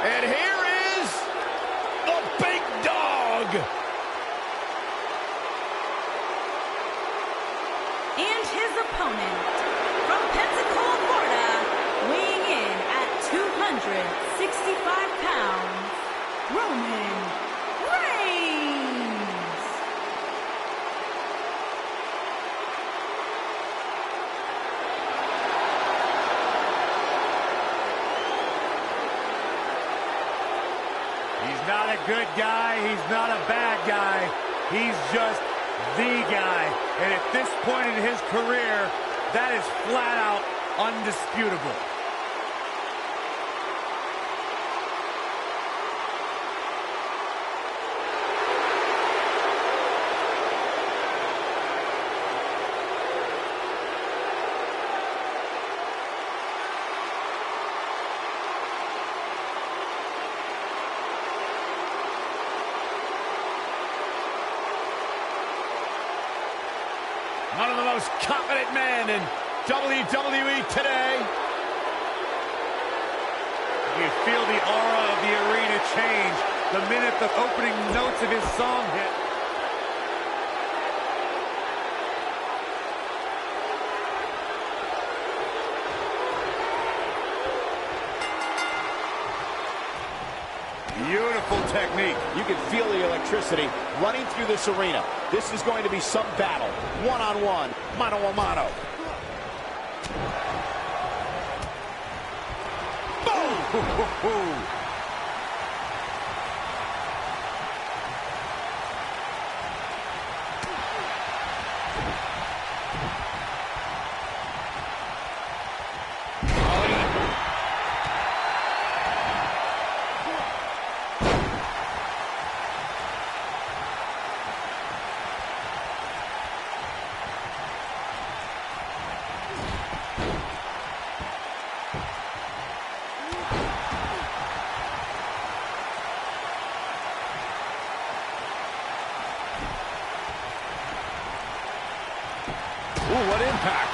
And here is the big dog. And his opponent, from Pensacola, Florida, weighing in at 265 pounds, Roman Reigns. He's not a good guy. He's not a bad guy. He's just the guy. And at this point in his career, that is flat out undisputable. One of the most confident men in WWE today. You feel the aura of the arena change the minute the opening notes of his song hit. Beautiful technique. You can feel the electricity running through this arena. This is going to be some battle. One-on-one, mano-a-mano. Boom! Ooh, what impact.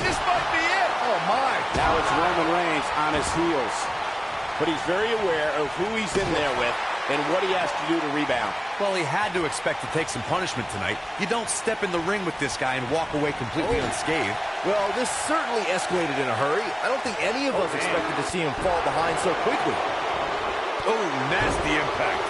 This might be it. Oh, my. Now it's Roman Reigns on his heels. But he's very aware of who he's in there with and what he has to do to rebound. Well, he had to expect to take some punishment tonight. You don't step in the ring with this guy and walk away completely unscathed. Well, this certainly escalated in a hurry. I don't think any of us expected to see him fall behind so quickly. Oh, nasty impact.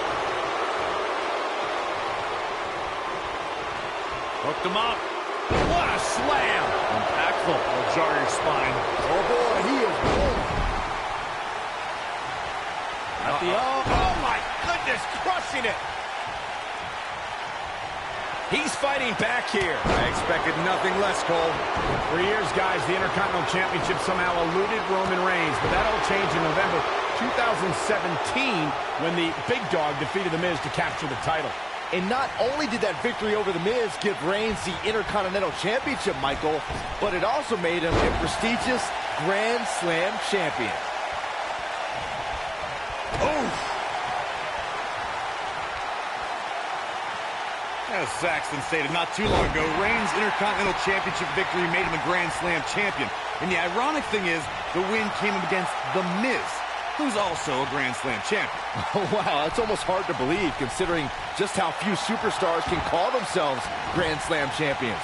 Hooked him up. What a slam! Impactful. Will jar your spine. Oh, boy, he is rolling. Oh, my goodness, crushing it. He's fighting back here. I expected nothing less, Cole. For years, guys, the Intercontinental Championship somehow eluded Roman Reigns, but that all changed in November 2017 when the Big Dog defeated The Miz to capture the title. And not only did that victory over The Miz give Reigns the Intercontinental Championship, Michael, but it also made him a prestigious Grand Slam champion. Oh! As Saxton stated not too long ago, Reigns' Intercontinental Championship victory made him a Grand Slam champion. And the ironic thing is, the win came against The Miz, who's also a Grand Slam champion. Oh, wow, that's almost hard to believe, considering just how few superstars can call themselves Grand Slam champions.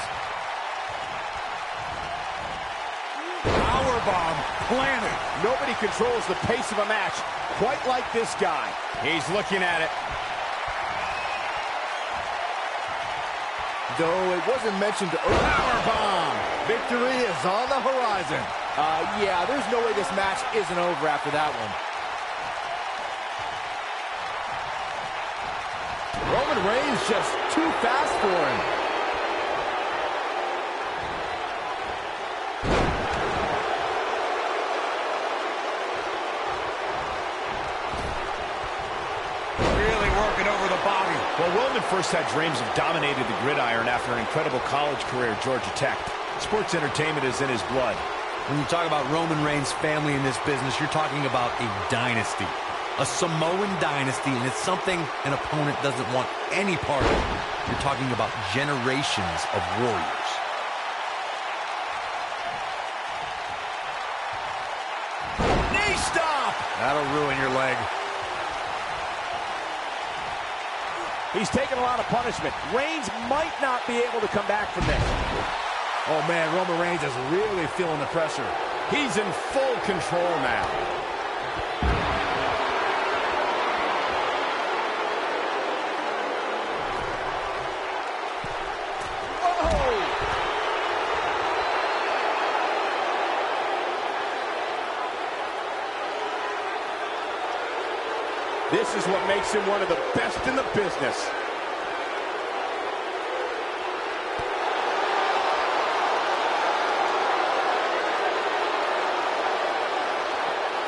Powerbomb planted. Nobody controls the pace of a match quite like this guy. He's looking at it. Though it wasn't mentioned earlier. Powerbomb. Victory is on the horizon. Yeah, there's no way this match isn't over after that one. Roman Reigns just too fast for him. Really working over the body. Well, Roman first had dreams of dominating the gridiron after an incredible college career at Georgia Tech. Sports entertainment is in his blood. When you talk about Roman Reigns' family in this business, you're talking about a dynasty. A Samoan dynasty, and it's something an opponent doesn't want any part of. You're talking about generations of warriors. Knee stop! That'll ruin your leg. He's taking a lot of punishment. Reigns might not be able to come back from this. Oh, man, Roman Reigns is really feeling the pressure. He's in full control now. This is what makes him one of the best in the business.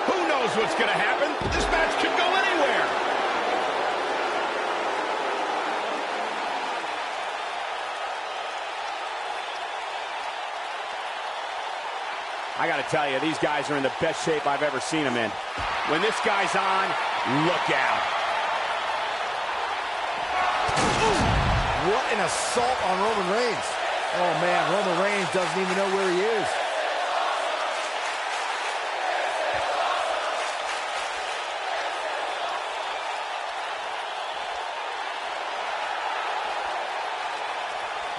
Who knows what's going to happen? This match could go anywhere. I got to tell you, these guys are in the best shape I've ever seen them in. When this guy's on, look out. Ooh, what an assault on Roman Reigns. Oh, man, Roman Reigns doesn't even know where he is.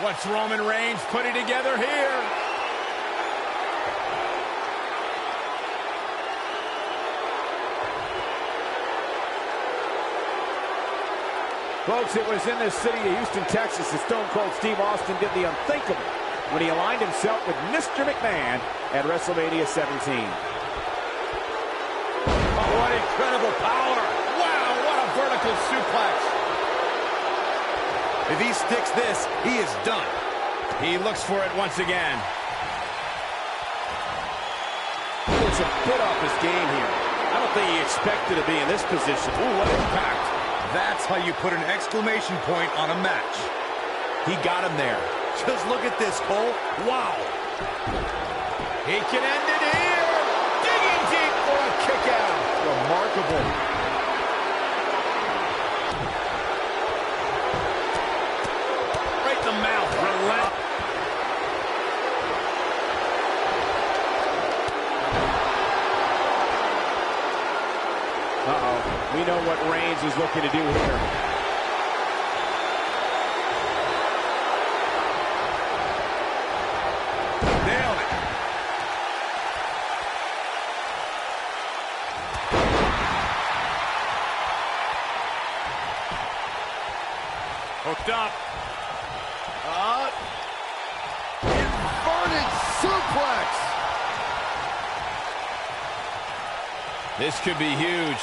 What's Roman Reigns putting together here? Folks, it was in this city of Houston, Texas, that Stone Cold Steve Austin did the unthinkable when he aligned himself with Mr. McMahon at WrestleMania 17. Oh, what incredible power. Wow, what a vertical suplex. If he sticks this, he is done. He looks for it once again. He looks a bit off his game here. I don't think he expected to be in this position. Ooh, what impact. That's how you put an exclamation point on a match. He got him there. Just look at this, Cole. Wow. He can end it here. Digging deep for a kick out. Remarkable. Right in the mouth. Relentless. Uh-oh. We know what Reigns is looking to do here. Nailed it. Hooked up. Inverted suplex. This could be huge.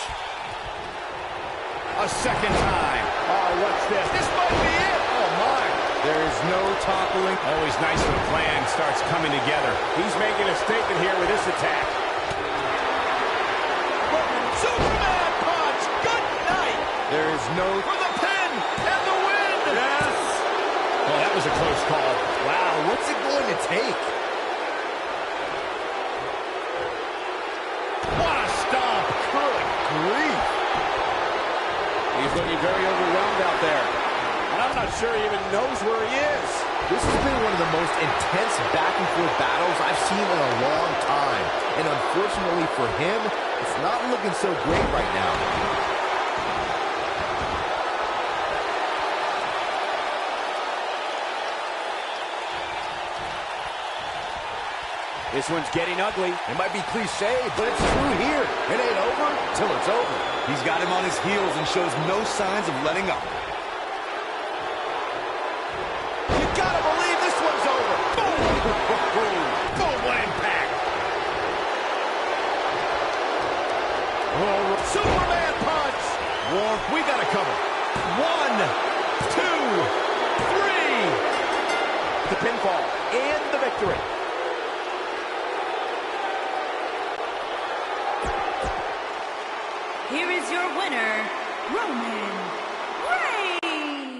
A second time. Oh, what's this? This might be it. Oh, my. There is no toppling. Always nice when a plan starts coming together. He's making a statement here with this attack. Superman punch. Good night. There is no... For the pin and the win. Yes. Oh, that was a close call. Wow, what's it going to take? What a stomp. Good grief. He's looking very overwhelmed out there. And I'm not sure he even knows where he is. This has been one of the most intense back-and-forth battles I've seen in a long time. And unfortunately for him, it's not looking so great right now. This one's getting ugly. It might be cliche, but it's true here. It ain't over till it's over. He's got him on his heels and shows no signs of letting up. You gotta believe this one's over. Boom! Boom! What impact! Oh, Superman punch! War, we got it covered. 1, 2, 3. The pinfall and the victory. Here is your winner, Roman Reigns.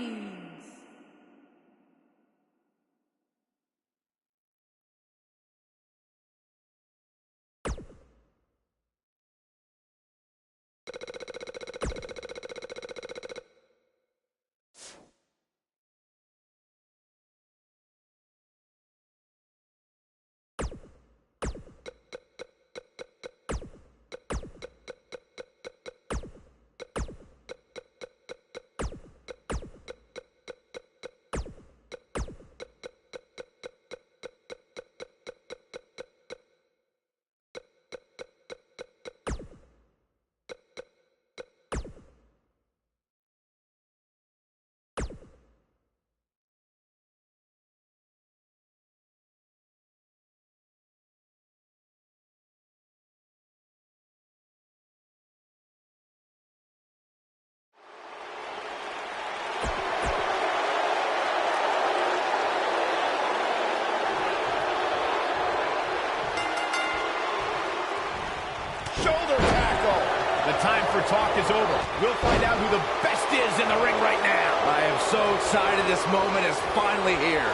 Shoulder tackle. The time for talk is over. We'll find out who the best is in the ring right now. I am so excited this moment is finally here.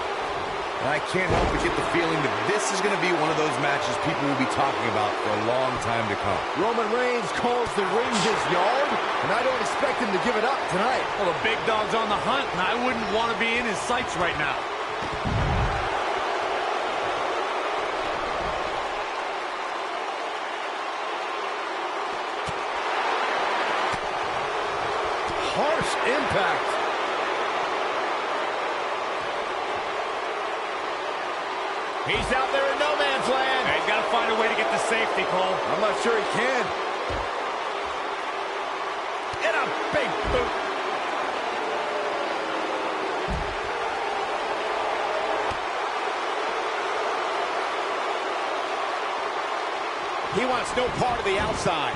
And I can't help but get the feeling that this is going to be one of those matches people will be talking about for a long time to come. Roman Reigns calls the ring his yard, and I don't expect him to give it up tonight. Well, the big dog's on the hunt, and I wouldn't want to be in his sights right now. Harsh impact. He's out there in no man's land. He's got to find a way to get to safety, Cole. I'm not sure he can. And a big boot. He wants no part of the outside.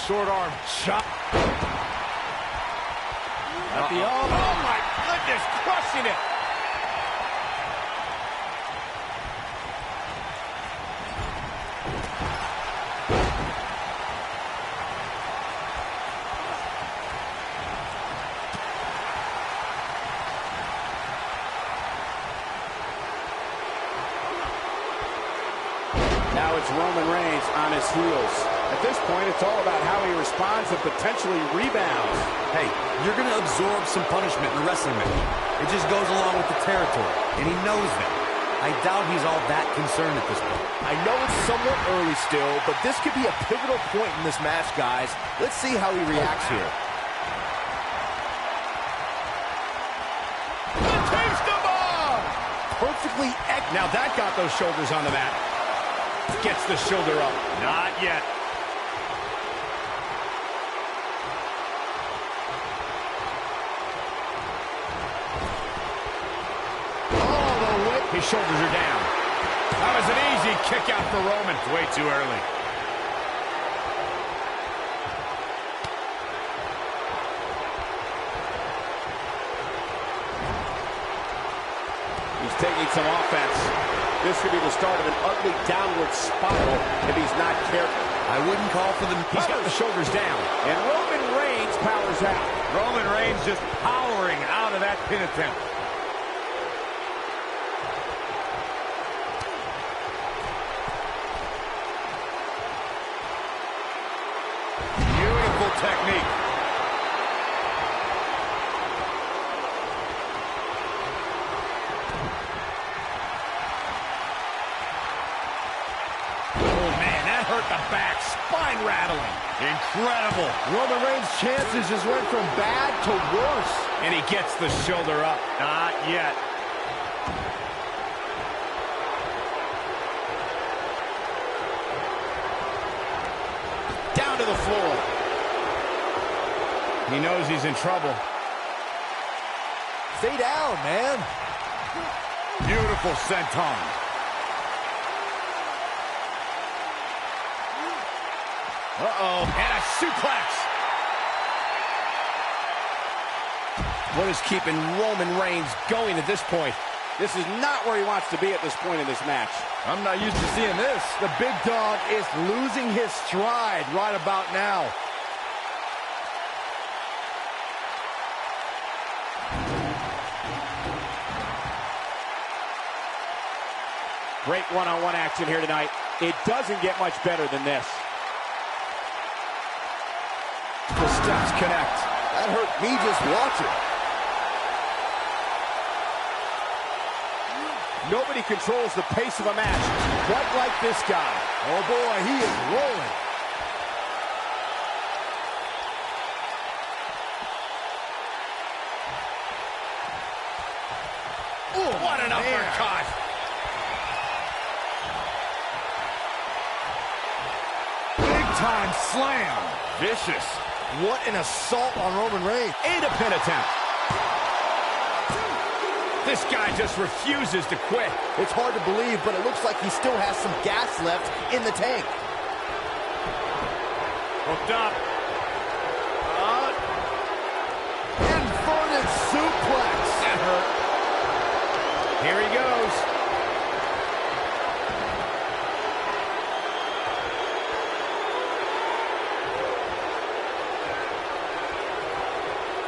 Short arm chop. At the elbow. Oh, my goodness, crushing it. Now it's Roman Reigns on his heels. At this point, it's all about how he responds and potentially rebounds. Hey, you're going to absorb some punishment in a wrestling match. It just goes along with the territory, and he knows that. I doubt he's all that concerned at this point. I know it's somewhat early still, but this could be a pivotal point in this match, guys. Let's see how he reacts here. The taste of bomb! Perfectly Now that got those shoulders on the mat. Gets the shoulder up. Not yet. His shoulders are down. That was an easy kick out for Roman. It's way too early. He's taking some offense. This could be the start of an ugly downward spiral if he's not careful. I wouldn't call for them. He's got the shoulders down. And Roman Reigns powers out. Roman Reigns just powering out of that pin attempt. Technique. Oh, man, that hurt the back. Spine rattling. Incredible. Roman Reigns' chances just went from bad to worse. And he gets the shoulder up. Not yet. Down to the floor. He knows he's in trouble. Stay down, man. Beautiful senton. Uh-oh. And a suplex. What is keeping Roman Reigns going at this point? This is not where he wants to be at this point in this match. I'm not used to seeing this. The big dog is losing his stride right about now. Great one-on-one action here tonight. It doesn't get much better than this. The steps connect. That hurt me just watching. Nobody controls the pace of a match quite like this guy. Oh boy, he is rolling. Ooh, what an uppercut. Big time slam. Vicious. What an assault on Roman Reigns. And a pin attempt. This guy just refuses to quit. It's hard to believe, but it looks like he still has some gas left in the tank. Hooked up. Inverted suplex. That hurt. Here he goes.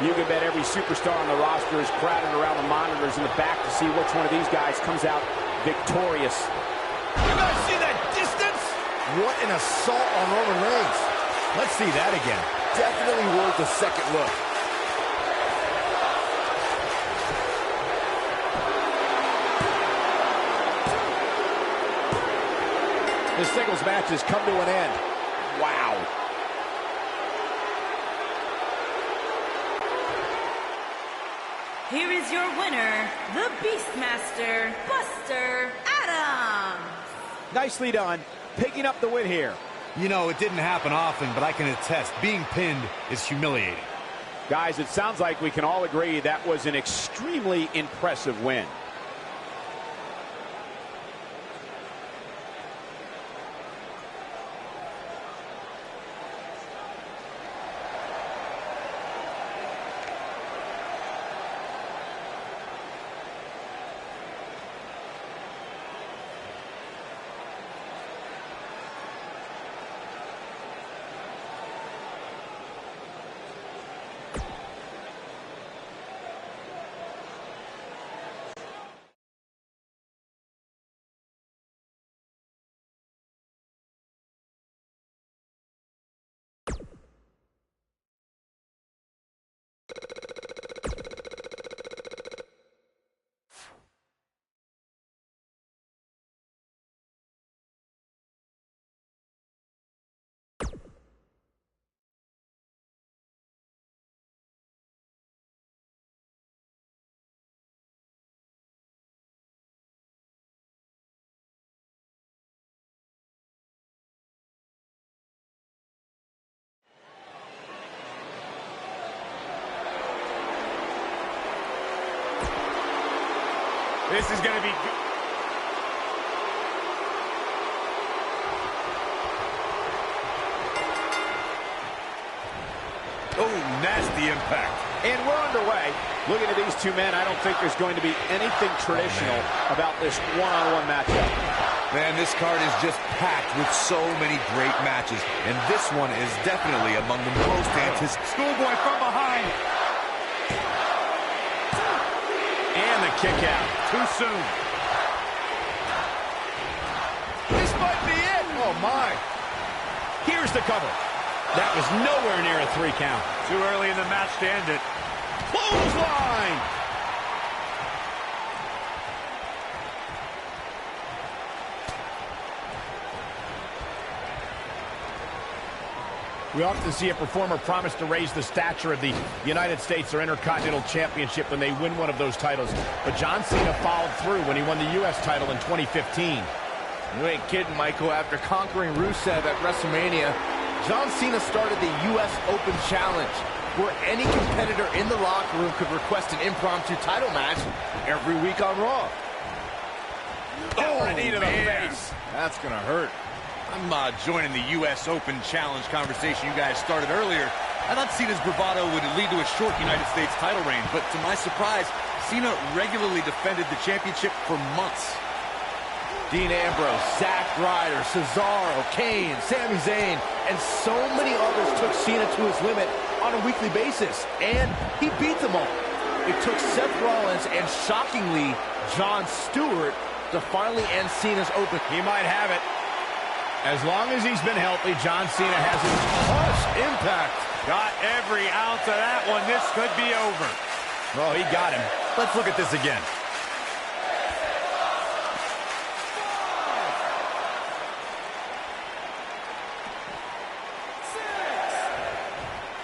You can bet every superstar on the roster is crowded around the monitors in the back to see which one of these guys comes out victorious. You guys see that distance? What an assault on Roman Reigns. Let's see that again. Definitely worth a second look. This singles match has come to an end. Wow. Here is your winner, the Beastmaster, Buster Adams. Nicely done, picking up the win here. You know, it didn't happen often, but I can attest, being pinned is humiliating. Guys, it sounds like we can all agree that was an extremely impressive win. This is going to be good. Oh, nasty impact. And we're underway. Looking at these two men, I don't think there's going to be anything traditional about this one-on-one matchup. Man, this card is just packed with so many great matches, and this one is definitely among the most anticipated. Schoolboy from behind. And the kick out. Too soon. This might be it. Oh, my. Here's the cover. That was nowhere near a 3 count. Too early in the match to end it. Clothesline. We often see a performer promise to raise the stature of the United States or Intercontinental Championship when they win one of those titles. But John Cena followed through when he won the U.S. title in 2015. You ain't kidding, Michael. After conquering Rusev at WrestleMania, John Cena started the U.S. Open Challenge, where any competitor in the locker room could request an impromptu title match every week on Raw. Oh, a knee to the face. That's going to hurt. I'm joining the U.S. Open Challenge conversation you guys started earlier. I thought Cena's bravado would lead to a short United States title reign, but to my surprise, Cena regularly defended the championship for months. Dean Ambrose, Zack Ryder, Cesaro, Kane, Sami Zayn, and so many others took Cena to his limit on a weekly basis, and he beat them all. It took Seth Rollins and, shockingly, Jon Stewart to finally end Cena's open. He might have it. As long as he's been healthy, John Cena has a harsh impact. Got every ounce of that one. This could be over. Well, he got him. Let's look at this again.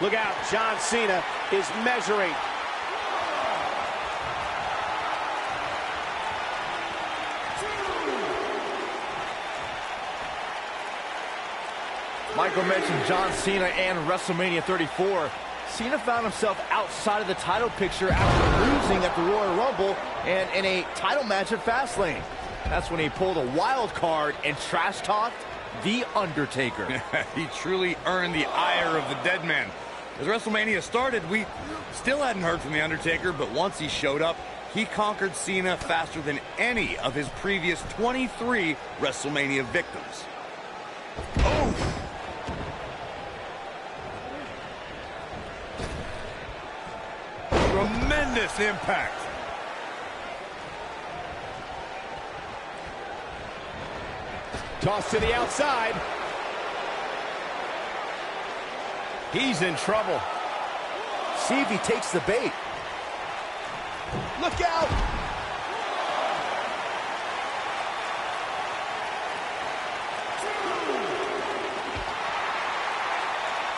Look out, John Cena is measuring. Michael mentioned John Cena and WrestleMania 34. Cena found himself outside of the title picture after losing at the Royal Rumble and in a title match at Fastlane. That's when he pulled a wild card and trash-talked The Undertaker. He truly earned the ire of the dead man. As WrestleMania started, we still hadn't heard from The Undertaker, but once he showed up, he conquered Cena faster than any of his previous 23 WrestleMania victims. Oh! Tremendous impact. Toss to the outside. He's in trouble. See if he takes the bait. Look out!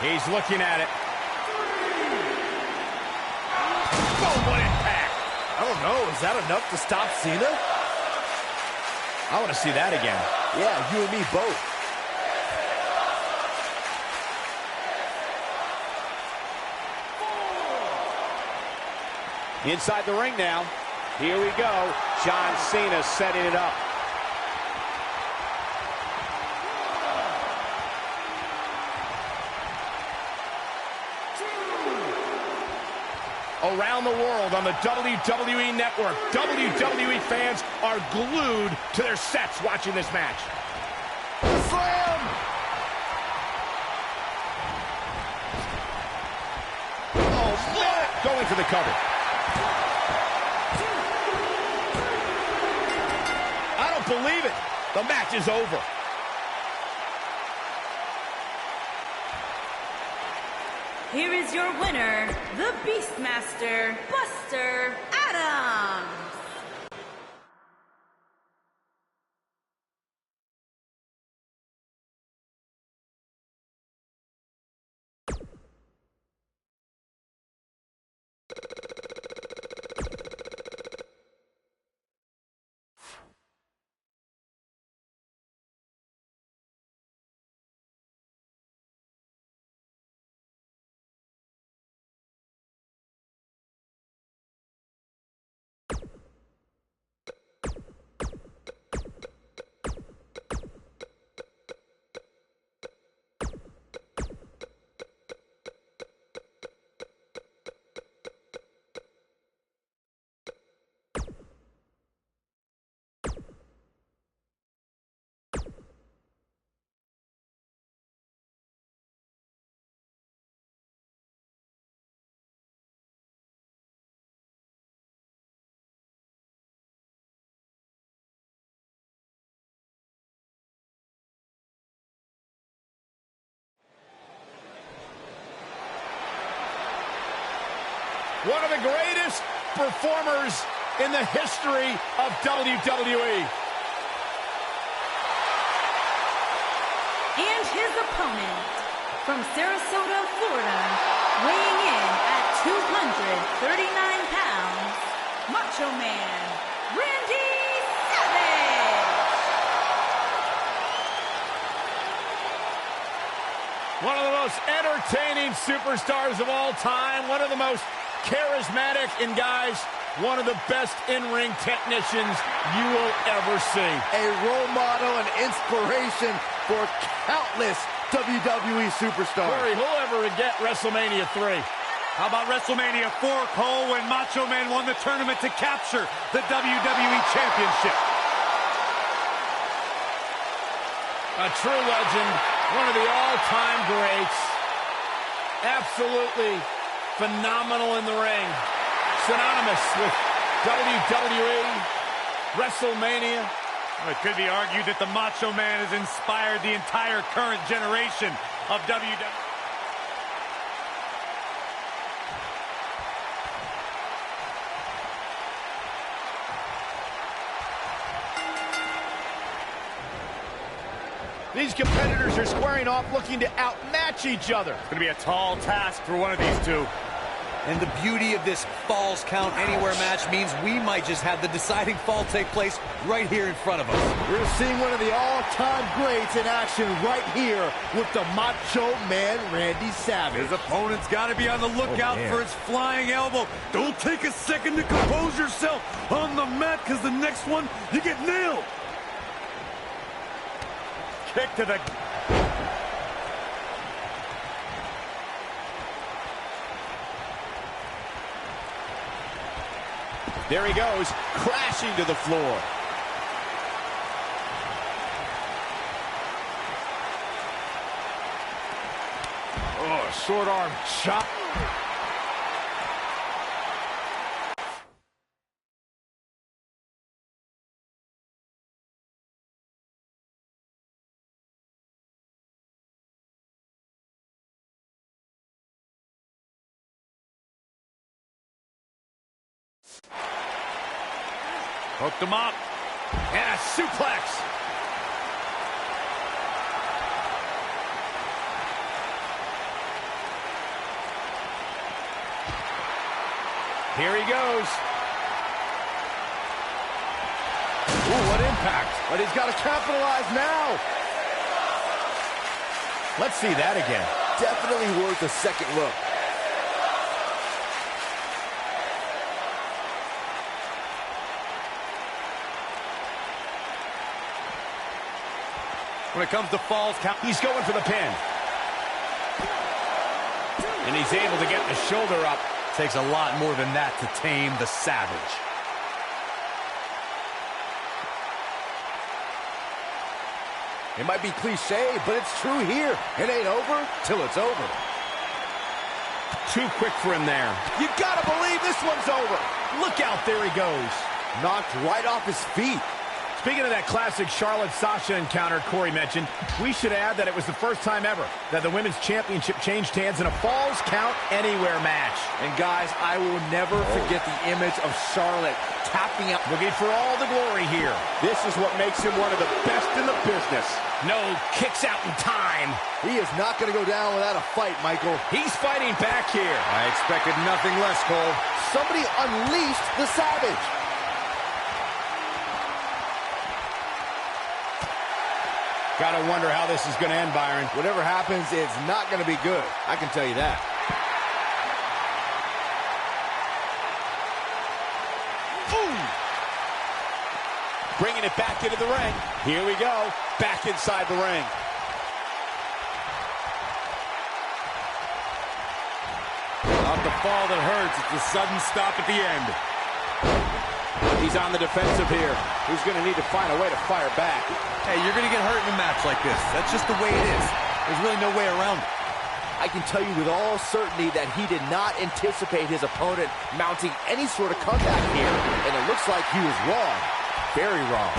He's looking at it. Oh, what impact! I don't know, is that enough to stop Cena? I want to see that again. Yeah, you and me both. Inside the ring now. Here we go. John Cena setting it up. Around the world on the WWE Network, WWE fans are glued to their sets watching this match. Slam! Oh, man! Going for the cover. I don't believe it. The match is over. Here is your winner, the Beastmaster, Buster Adams. One of the greatest performers in the history of WWE. And his opponent, from Sarasota, Florida, weighing in at 239 pounds, Macho Man, Randy Savage. One of the most entertaining superstars of all time. One of the most charismatic, and guys, one of the best in-ring technicians you will ever see. A role model and inspiration for countless WWE superstars. Corey, who'll ever get WrestleMania 3? How about WrestleMania 4, Cole, when Macho Man won the tournament to capture the WWE Championship? A true legend, one of the all-time greats. Absolutely phenomenal in the ring. Synonymous with WWE, WrestleMania. It could be argued that the Macho Man has inspired the entire current generation of WWE. These competitors are squaring off, looking to outmatch each other. It's going to be a tall task for one of these two. And the beauty of this Falls Count Anywhere match means we might just have the deciding fall take place right here in front of us. We're seeing one of the all-time greats in action right here with the Macho Man, Randy Savage. His opponent's got to be on the lookout for his flying elbow. Don't take a second to compose yourself on the mat, because the next one, you get nailed. kick to the... There he goes, crashing to the floor. Oh, short arm chop. Hooked him up. And a suplex. Here he goes. Ooh, what impact. But he's got to capitalize now. Let's see that again. Definitely worth a second look. When it comes to falls count, He's going for the pin. And he's able to get the shoulder up. takes a lot more than that to tame the Savage. It might be cliche, but it's true here. It ain't over till it's over. Too quick for him there. You gotta believe this one's over. Look out, there he goes. Knocked right off his feet. Speaking of that classic Charlotte-Sasha encounter Corey mentioned, we should add that it was the first time ever that the Women's Championship changed hands in a Falls Count Anywhere match. And guys, I will never forget the image of Charlotte tapping out. Looking for all the glory here. This is what makes him one of the best in the business. No kicks out in time. He is not going to go down without a fight, Michael. He's fighting back here. I expected nothing less, Cole. Somebody unleashed the Savage. Gotta wonder how this is gonna end, Byron. Whatever happens, it's not going to be good. I can tell you that. Boom! Bringing it back into the ring. Here we go. Back inside the ring. Not the fall that hurts. It's the sudden stop at the end. He's on the defensive here. He's going to need to find a way to fire back. Hey, you're going to get hurt in a match like this. That's just the way it is. There's really no way around it. I can tell you with all certainty that he did not anticipate his opponent mounting any sort of comeback here, and it looks like he was wrong. Very wrong.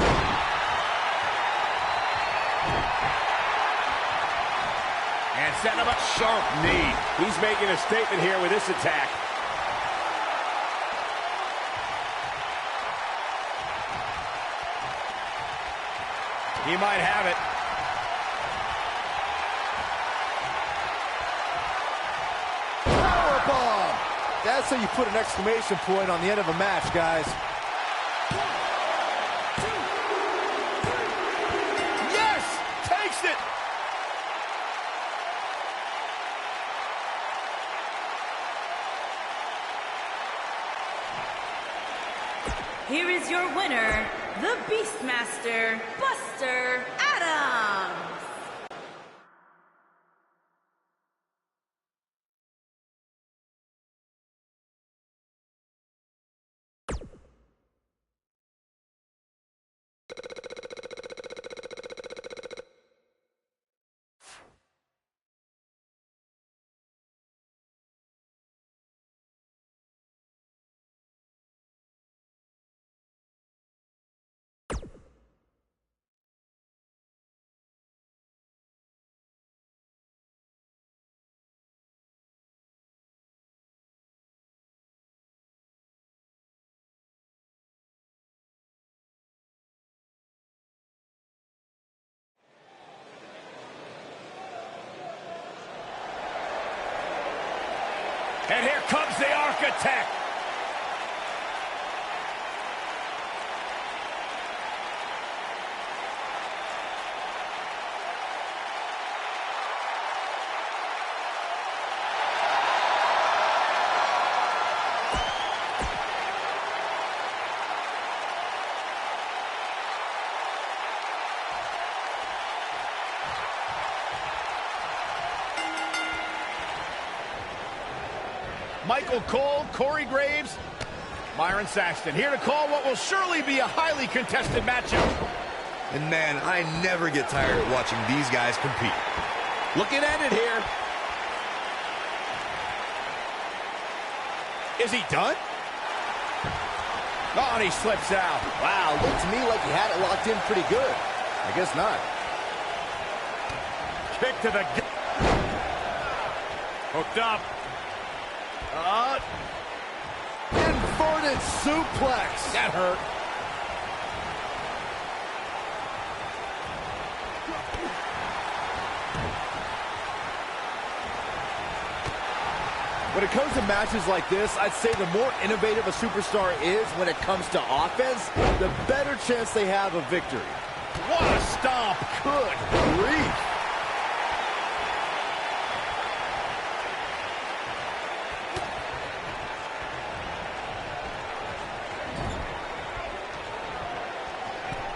And set up a sharp knee. He's making a statement here with this attack. He might have it. Powerbomb! That's how you put an exclamation point on the end of a match, guys. Yes! Takes it! Here is your winner, the Beastmaster, Buster Adams. And here comes the Architect. Michael Cole, Corey Graves, Byron Saxton. Here to call what will surely be a highly contested matchup. And man, I never get tired of watching these guys compete. Looking at it here. Is he done? Oh, and he slips out. Wow, looked to me like he had it locked in pretty good. I guess not. Kick to the... Hooked up. Inverted suplex. That hurt. When it comes to matches like this, I'd say the more innovative a superstar is when it comes to offense, the better chance they have of victory. What a stomp. Good grief.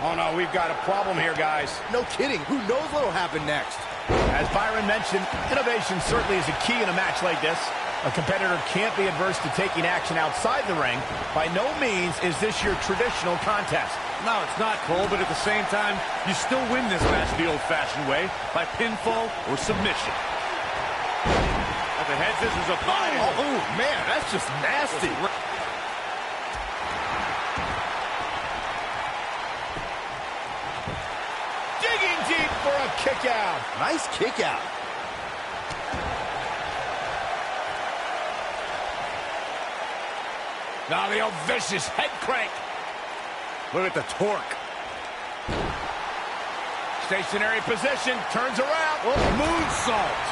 Oh, no, we've got a problem here, guys. No kidding. Who knows what'll happen next? As Byron mentioned, innovation certainly is a key in a match like this. A competitor can't be adverse to taking action outside the ring. By no means is this your traditional contest. No, it's not, Cole, but at the same time, you still win this match the old-fashioned way, by pinfall or submission. At the head scissors applied. Oh, man, that's just nasty. Digging deep for a kick out. Nice kick out. Now the old vicious head crank. Look at the torque. Stationary position, turns around. Moonsault.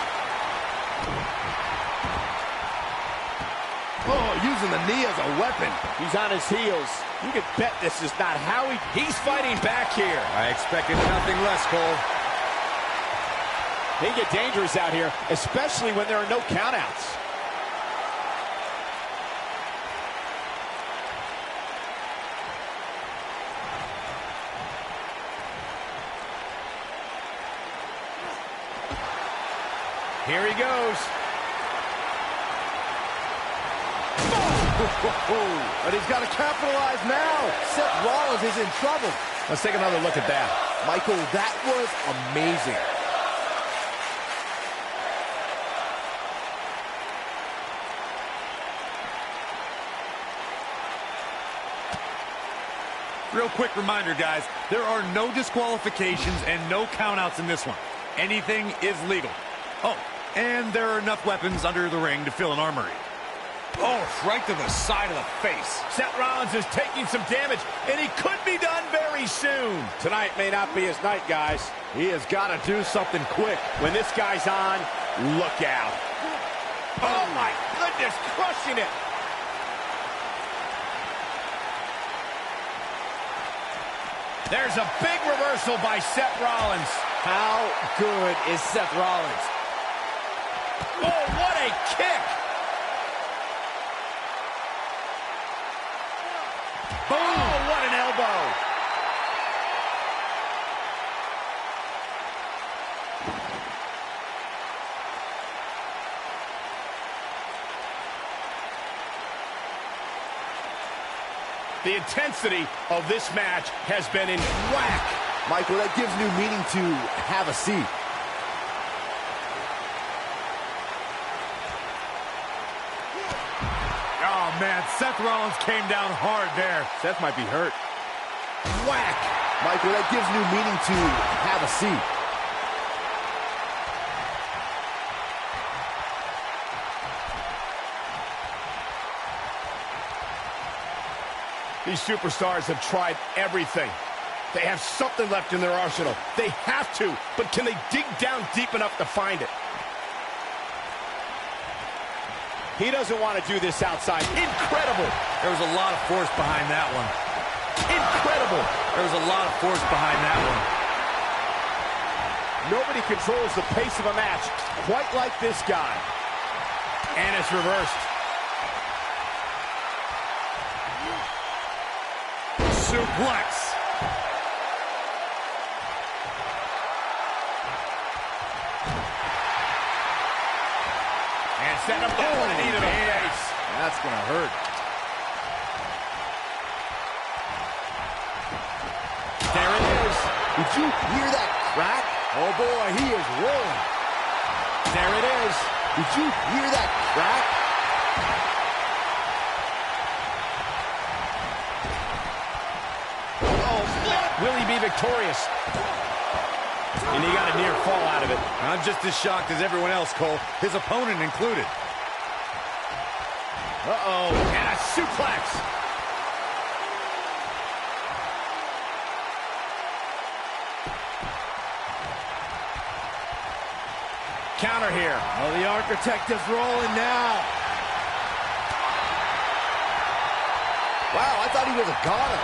Oh, using the knee as a weapon. He's on his heels. You can bet this is not how he's fighting back here. I expected nothing less, Cole. They get dangerous out here, especially when there are no countouts. Here he goes. But he's got to capitalize now. Seth Rollins is in trouble. Let's take another look at that. Michael, that was amazing. Real quick reminder, guys, there are no disqualifications and no countouts in this one. Anything is legal. Oh, and there are enough weapons under the ring to fill an armory. Oh, right to the side of the face. Seth Rollins is taking some damage, and he could be done very soon. Tonight may not be his night, guys. He has got to do something quick. When this guy's on, look out. Oh, my goodness, crushing it. There's a big reversal by Seth Rollins. How good is Seth Rollins? Oh, what a kick. Boom. Oh, what an elbow. The intensity of this match has been in whack. Michael, that gives new meaning to have a seat. Oh, man, Seth Rollins came down hard there. Seth might be hurt. Whack. Michael, that gives new meaning to have a seat. These superstars have tried everything. They have something left in their arsenal. They have to, but can they dig down deep enough to find it? He doesn't want to do this outside. Incredible. There was a lot of force behind that one. Incredible. There was a lot of force behind that one. Nobody controls the pace of a match quite like this guy. And it's reversed. Suplex. And set up the knee to the face. That's going to hurt. There it is. Did you hear that crack? Oh, boy, he is rolling. There it is. Did you hear that crack? Oh, will he be victorious? And he got a near fall out of it. I'm just as shocked as everyone else, Cole, his opponent included. Uh-oh, and a suplex. Counter here. Oh, the Architect is rolling now. Wow, I thought he was a goner.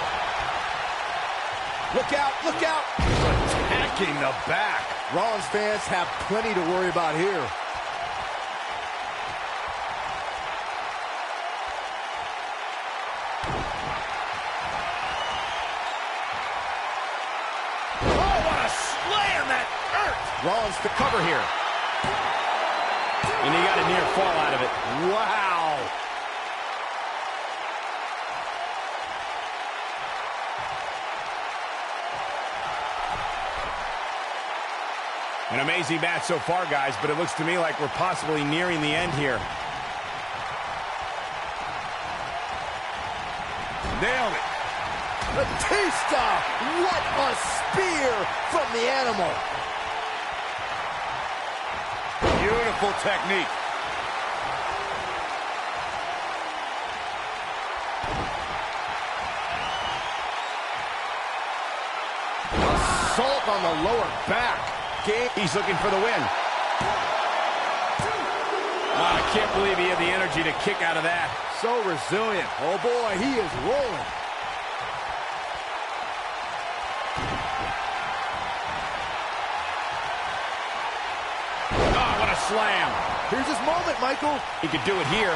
Look out, look out. Attacking the back. Rollins fans have plenty to worry about here. Oh, what a slam that hurt. Rollins to cover here. And he got a near fall out of it. Wow. An amazing match so far, guys, but it looks to me like we're possibly nearing the end here. Nailed it. Batista! What a spear from the animal! Beautiful technique. Assault on the lower back. He's looking for the win. Oh, I can't believe he had the energy to kick out of that. So resilient. Oh boy, he is rolling. Oh, what a slam. Here's his moment, Michael. He could do it here.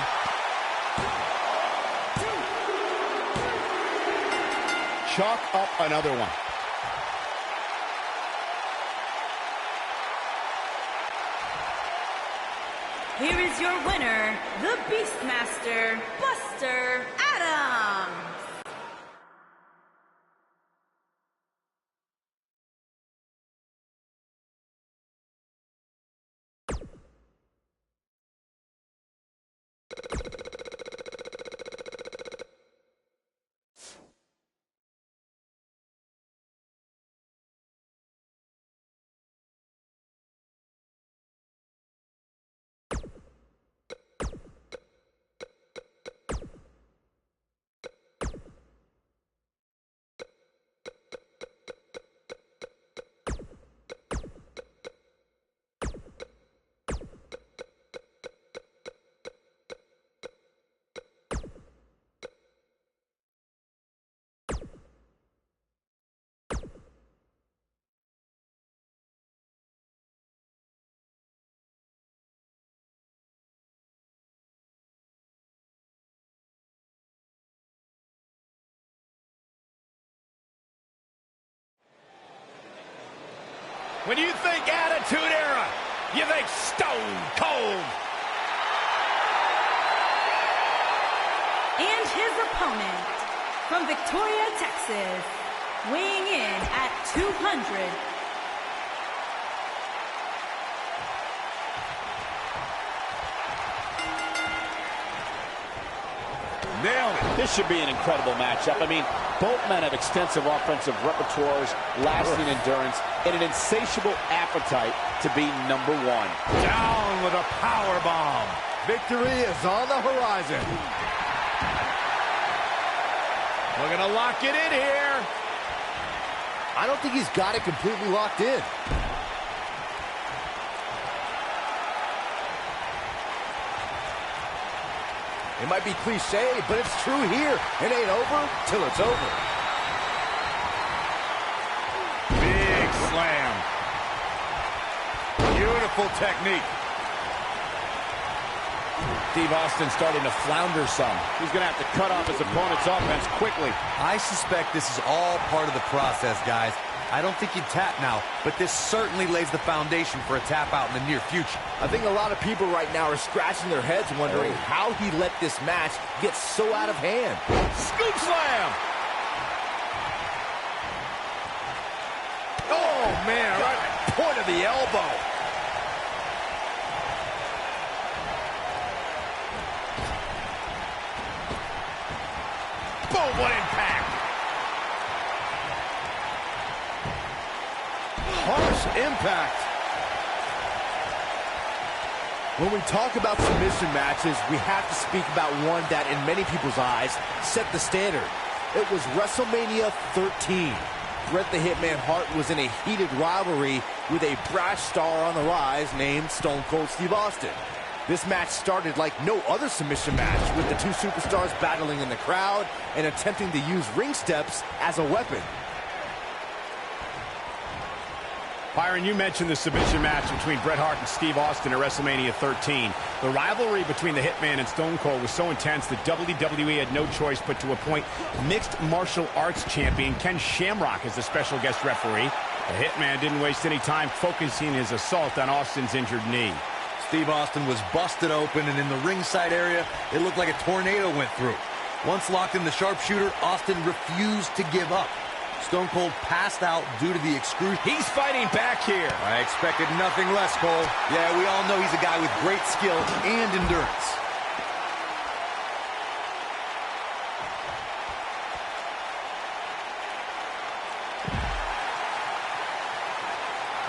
Chalk up another one. Here is your winner, the Beastmaster, Buster Adams. When you think Attitude Era, you think Stone Cold. And his opponent, from Victoria, Texas, weighing in at 200. Nailed it. This should be an incredible matchup. I mean, both men have extensive offensive repertoires, lasting endurance, and an insatiable appetite to be #1. Down with a power bomb. Victory is on the horizon. We're going to lock it in here. I don't think he's got it completely locked in. It might be cliche, but it's true here. It ain't over till it's over. Big slam. Beautiful technique. Steve Austin starting to flounder some. He's going to have to cut off his opponent's offense quickly. I suspect this is all part of the process, guys. I don't think he'd tap now, but this certainly lays the foundation for a tap out in the near future. I think a lot of people right now are scratching their heads wondering how he let this match get so out of hand. Scoop slam! Oh, man, right at the point of the elbow. Boom, what impact! Harsh impact. When we talk about submission matches, we have to speak about one that, in many people's eyes, set the standard. It was WrestleMania 13. Bret the Hitman Hart was in a heated rivalry with a brash star on the rise named Stone Cold Steve Austin. This match started like no other submission match, with the two superstars battling in the crowd and attempting to use ring steps as a weapon. Byron, you mentioned the submission match between Bret Hart and Steve Austin at WrestleMania 13. The rivalry between the Hitman and Stone Cold was so intense that WWE had no choice but to appoint mixed martial arts champion Ken Shamrock as the special guest referee. The Hitman didn't waste any time focusing his assault on Austin's injured knee. Steve Austin was busted open, and in the ringside area, it looked like a tornado went through. Once locked in the sharpshooter, Austin refused to give up. Stone Cold passed out due to the excruciating. He's fighting back here. I expected nothing less, Cole. Yeah, we all know he's a guy with great skill and endurance.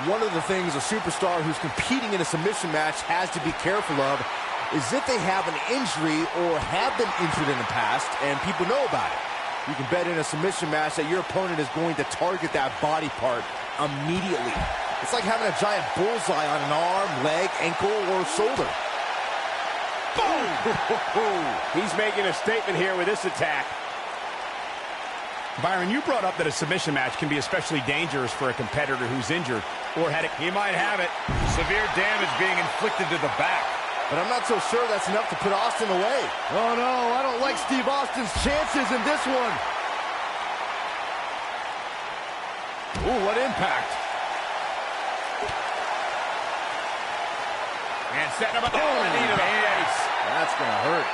One of the things a superstar who's competing in a submission match has to be careful of is if they have an injury or have been injured in the past and people know about it. You can bet in a submission match that your opponent is going to target that body part immediately. It's like having a giant bullseye on an arm, leg, ankle, or shoulder. Boom! He's making a statement here with this attack. Byron, you brought up that a submission match can be especially dangerous for a competitor who's injured or had it. He might have it. Severe damage being inflicted to the back. But I'm not so sure that's enough to put Austin away. Oh, no, I don't like Steve Austin's chances in this one. Ooh, what impact. And setting up a knee to the face. That's going to hurt.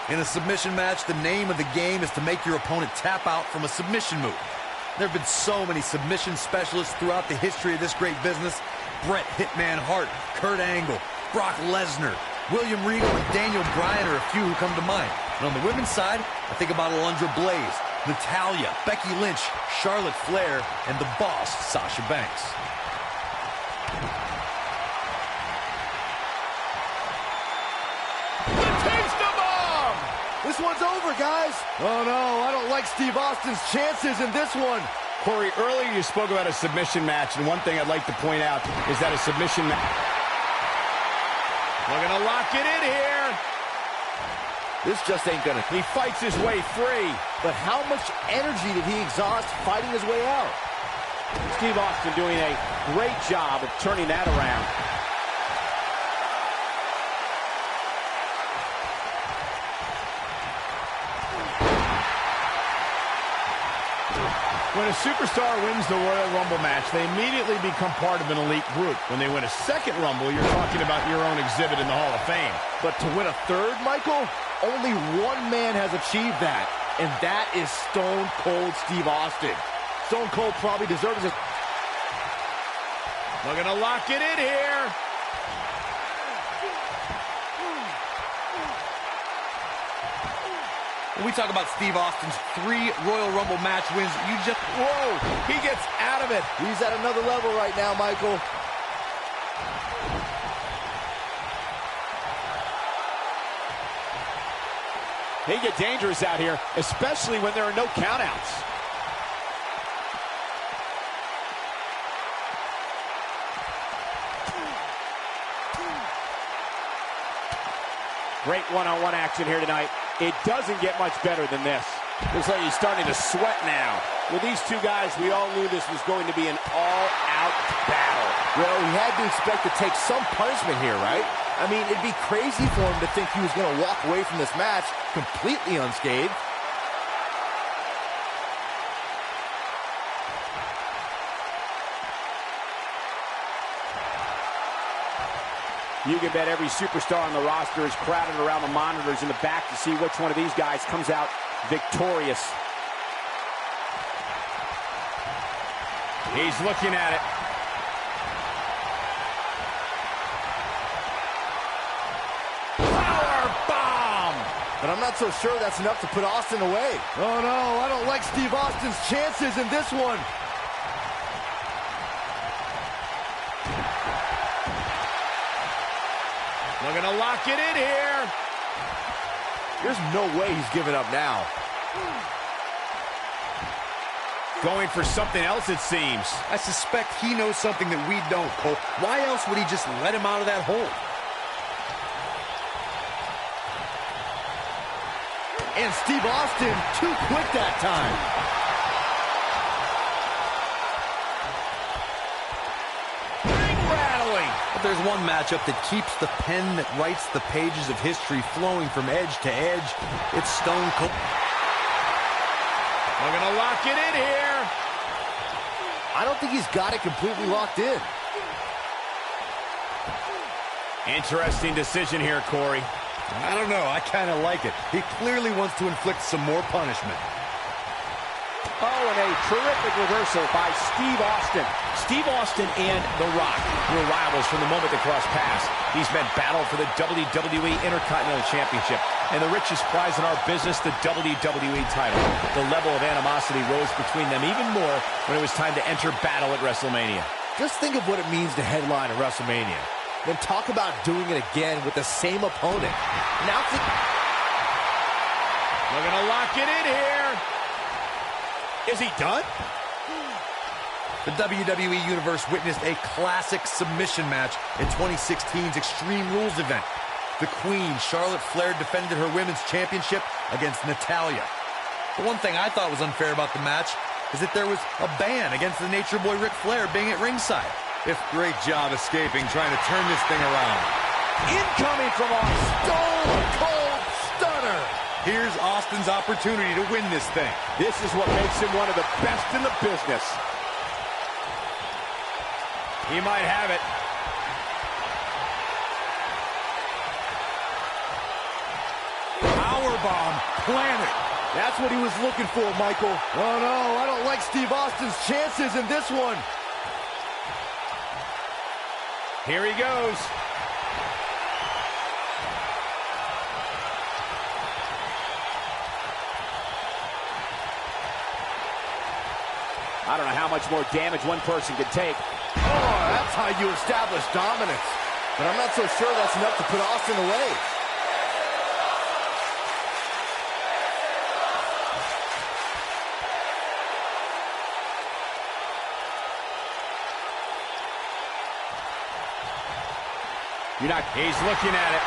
In a submission match, the name of the game is to make your opponent tap out from a submission move. There have been so many submission specialists throughout the history of this great business. Bret Hitman Hart, Kurt Angle, Brock Lesnar, William Regal, and Daniel Bryan are a few who come to mind. And on the women's side, I think about Alundra Blaze, Natalya, Becky Lynch, Charlotte Flair, and the boss, Sasha Banks. This one's over, guys. Oh, no, I don't like Steve Austin's chances in this one. Corey, earlier you spoke about a submission match, and one thing I'd like to point out is that a submission match... We're going to lock it in here. This just ain't gonna... He fights his way free. But how much energy did he exhaust fighting his way out? Steve Austin doing a great job of turning that around. When a superstar wins the Royal Rumble match, they immediately become part of an elite group. When they win a second Rumble, you're talking about your own exhibit in the Hall of Fame. But to win a third, Michael, only one man has achieved that, and that is Stone Cold Steve Austin. Stone Cold probably deserves it. We're going to lock it in here. When we talk about Steve Austin's 3 Royal Rumble match wins, you just... Whoa, he gets out of it. He's at another level right now, Michael. They get dangerous out here, especially when there are no countouts. Great one-on-one action here tonight. It doesn't get much better than this. Looks like he's starting to sweat now. With these two guys, we all knew this was going to be an all-out battle. Well, he had to expect to take some punishment here, right? I mean, it'd be crazy for him to think he was going to walk away from this match completely unscathed. You can bet every superstar on the roster is crowded around the monitors in the back to see which one of these guys comes out victorious. He's looking at it. Power bomb! But I'm not so sure that's enough to put Austin away. Oh, no, I don't like Steve Austin's chances in this one. Looking to lock it in here. There's no way he's giving up now. Going for something else, it seems. I suspect he knows something that we don't, Cole. Why else would he just let him out of that hole? And Steve Austin, too quick that time. Ring rattling. But there's one matchup that keeps the pen that writes the pages of history flowing from edge to edge. It's Stone Cold. We're going to lock it in here. I don't think he's got it completely locked in. Interesting decision here, Corey. I don't know. I kind of like it. He clearly wants to inflict some more punishment. Oh, and a terrific reversal by Steve Austin. Steve Austin and The Rock were rivals from the moment they crossed paths. These men battled for the WWE Intercontinental Championship and the richest prize in our business, the WWE title. The level of animosity rose between them even more when it was time to enter battle at WrestleMania. Just think of what it means to headline at WrestleMania. Then talk about doing it again with the same opponent. Now we're going to lock it in here. Is he done? The WWE Universe witnessed a classic submission match in 2016's Extreme Rules event. The Queen, Charlotte Flair, defended her women's championship against Natalya. The one thing I thought was unfair about the match is that there was a ban against the Nature Boy Ric Flair being at ringside. Great job escaping, trying to turn this thing around. incoming from our Stone Cold Stunner. Here's Austin's opportunity to win this thing. This is what makes him one of the best in the business. He might have it. Powerbomb planted. That's what he was looking for, Michael. Oh, no, I don't like Steve Austin's chances in this one. Here he goes. I don't know how much more damage one person could take. Oh, that's how you establish dominance. But I'm not so sure that's enough to put Austin away. You're not. He's looking at it.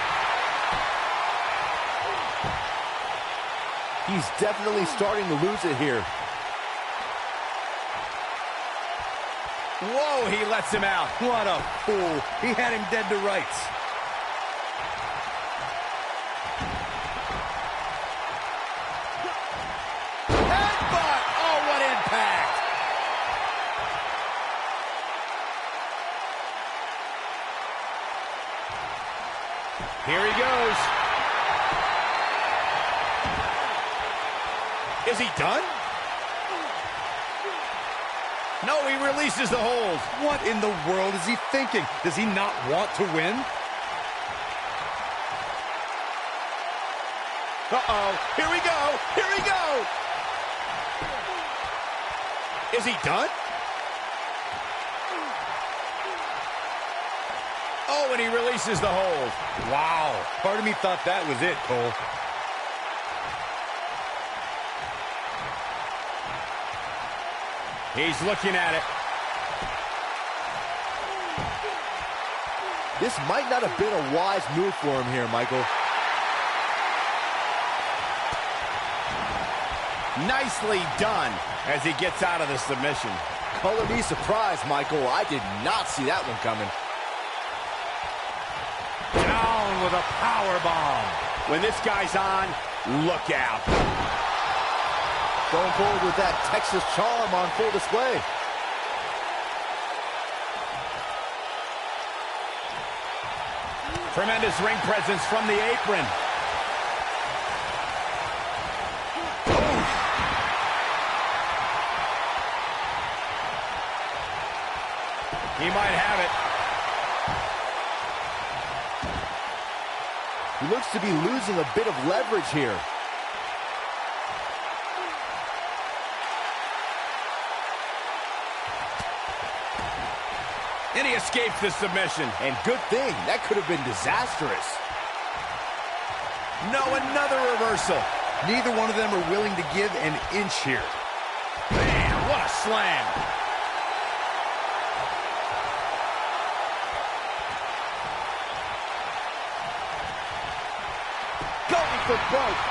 He's definitely starting to lose it here. Whoa, he lets him out. What a fool. He had him dead to rights. Headbutt! Oh, what impact! Here he goes. Is he done? No, he releases the hold. What in the world is he thinking? Does he not want to win? Uh-oh. Here we go. Here we go. Is he done? Oh, and he releases the hold. Wow. Part of me thought that was it, Cole. He's looking at it. This might not have been a wise move for him here, Michael. Nicely done as he gets out of the submission. Color me surprised, Michael. I did not see that one coming. Down with a power bomb. When this guy's on, look out. Going forward with that Texas charm on full display. Tremendous ring presence from the apron. He might have it. He looks to be losing a bit of leverage here. And he escapes the submission. And good thing. That could have been disastrous. No, another reversal. Neither one of them are willing to give an inch here. Man, what a slam. Going for broke.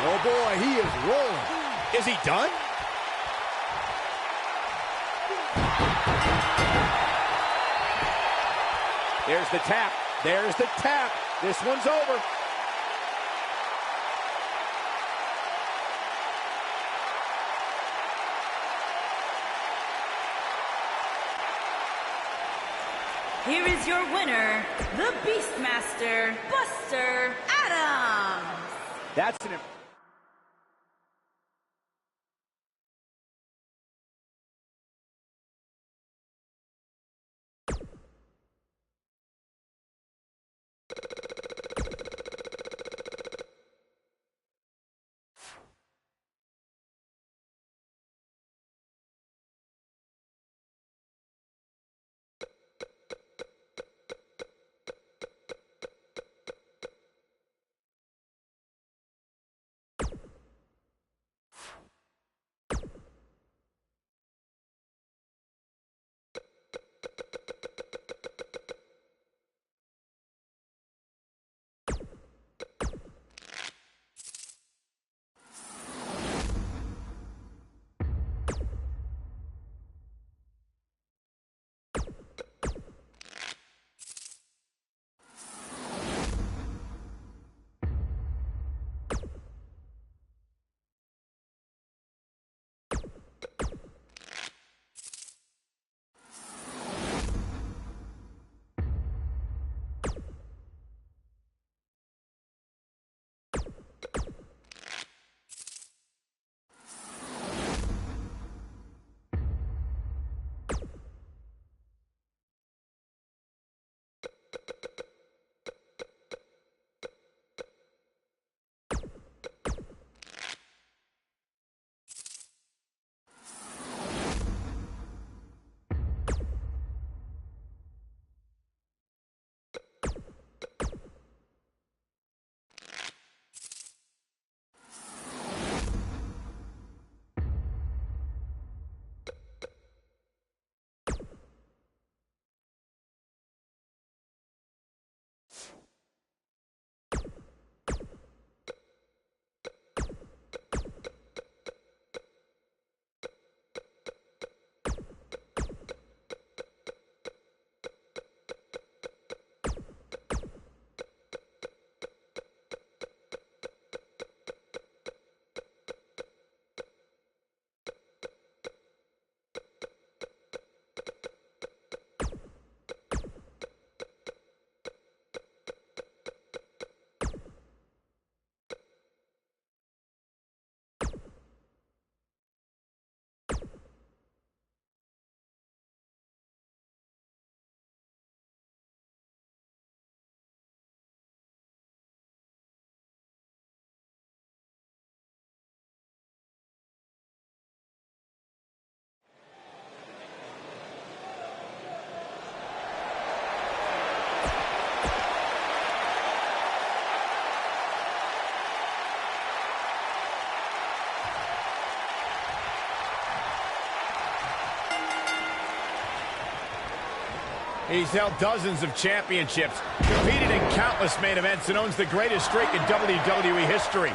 Oh boy, he is rolling. Is he done? There's the tap. There's the tap. This one's over. Here is your winner, the Beastmaster, Buster Adams. That's an... He's held dozens of championships, competed in countless main events, and owns the greatest streak in WWE history.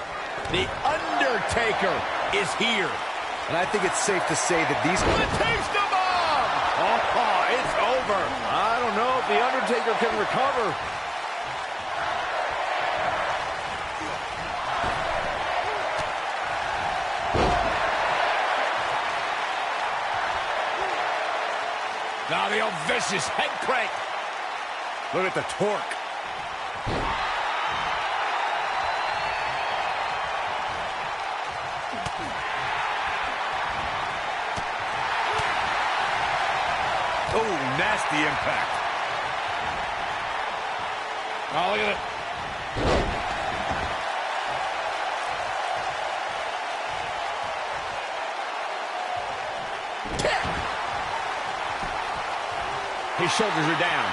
The Undertaker is here. And I think it's safe to say that these... The taste of bomb! Oh, it's over. I don't know if The Undertaker can recover. Now the old vicious head crank. Look at the torque. Oh, nasty impact. Oh, look at it. Kick. His shoulders are down.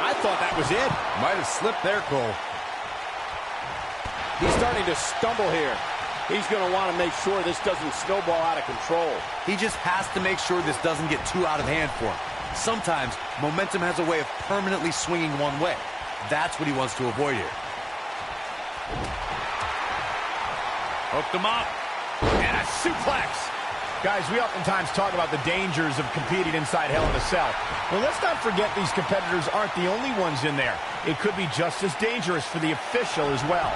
I thought that was it. Might have slipped there, Cole. He's starting to stumble here. He's going to want to make sure this doesn't snowball out of control. He just has to make sure this doesn't get too out of hand for him. Sometimes, momentum has a way of permanently swinging one way. That's what he wants to avoid here. Hooked him up. And a suplex. Guys, we oftentimes talk about the dangers of competing inside Hell in a Cell. Well, let's not forget these competitors aren't the only ones in there. It could be just as dangerous for the official as well.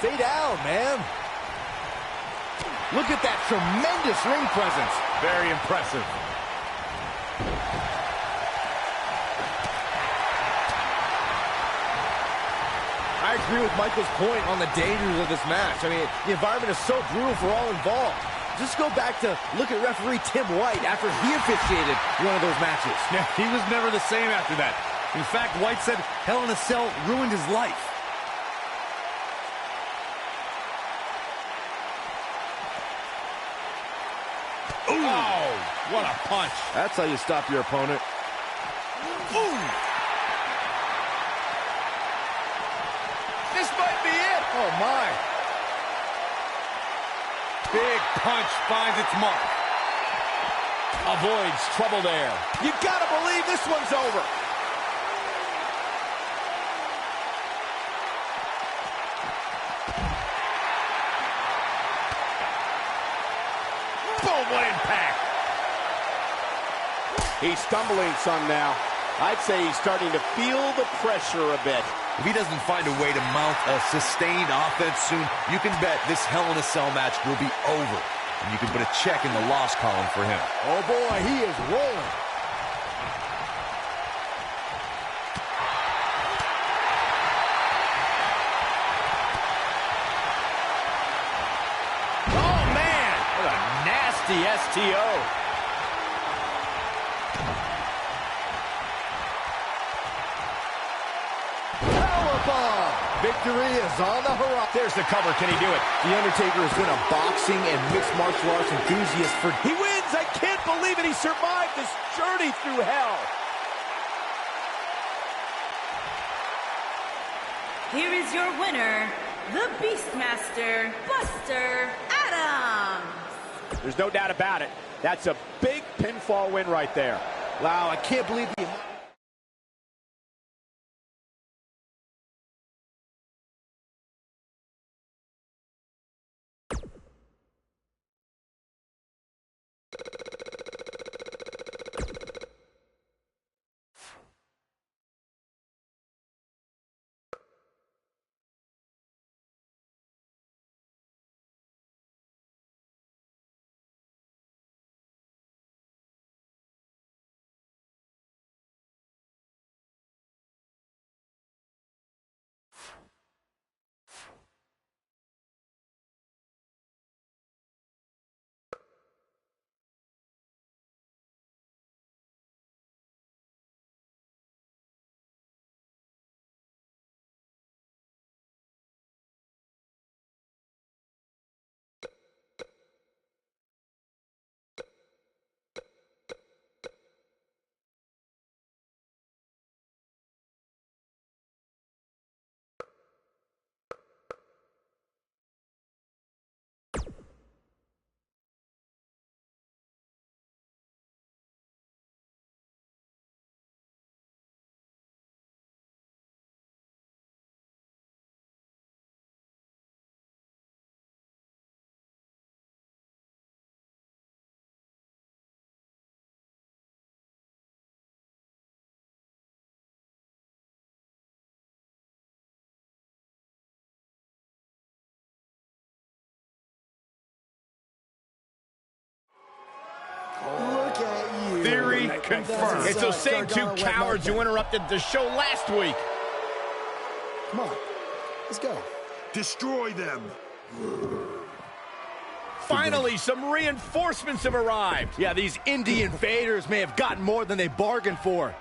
Stay down, man. Look at that tremendous ring presence. Very impressive. I agree with Michael's point on the dangers of this match. I mean, the environment is so brutal for all involved. Just go back to look at referee Tim White after he officiated one of those matches. Yeah, he was never the same after that. In fact, White said Hell in a Cell ruined his life. Ooh. Oh, what a punch. That's how you stop your opponent. Ooh. This might be it. Oh, my. Big punch finds its mark. Avoids trouble there. You gotta believe this one's over. Boom, what impact. He's stumbling some now. I'd say he's starting to feel the pressure a bit. If he doesn't find a way to mount a sustained offense soon, you can bet this Hell in a Cell match will be over. And you can put a check in the loss column for him. Oh boy, he is rolling. Oh, man. What a nasty STO. Powerbomb. Victory is on the horizon. There's the cover. Can he do it? The Undertaker has been a boxing and mixed martial arts enthusiast for... He wins! I can't believe it! He survived this journey through hell! Here is your winner, the Beastmaster, Buster Adams. There's no doubt about it. That's a big pinfall win right there. Wow, I can't believe the... confirmed. It's those same two cowards who interrupted the show last week. Come on, let's go. Destroy them. Finally, some reinforcements have arrived. Yeah, these indie invaders may have gotten more than they bargained for.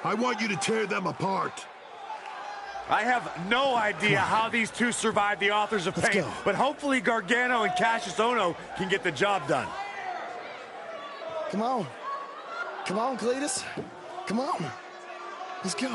I want you to tear them apart. I have no idea how these two survived the Authors of Pain, but hopefully Gargano and Cassius Ohno can get the job done. Come on. Come on, Cletus. Come on. Let's go.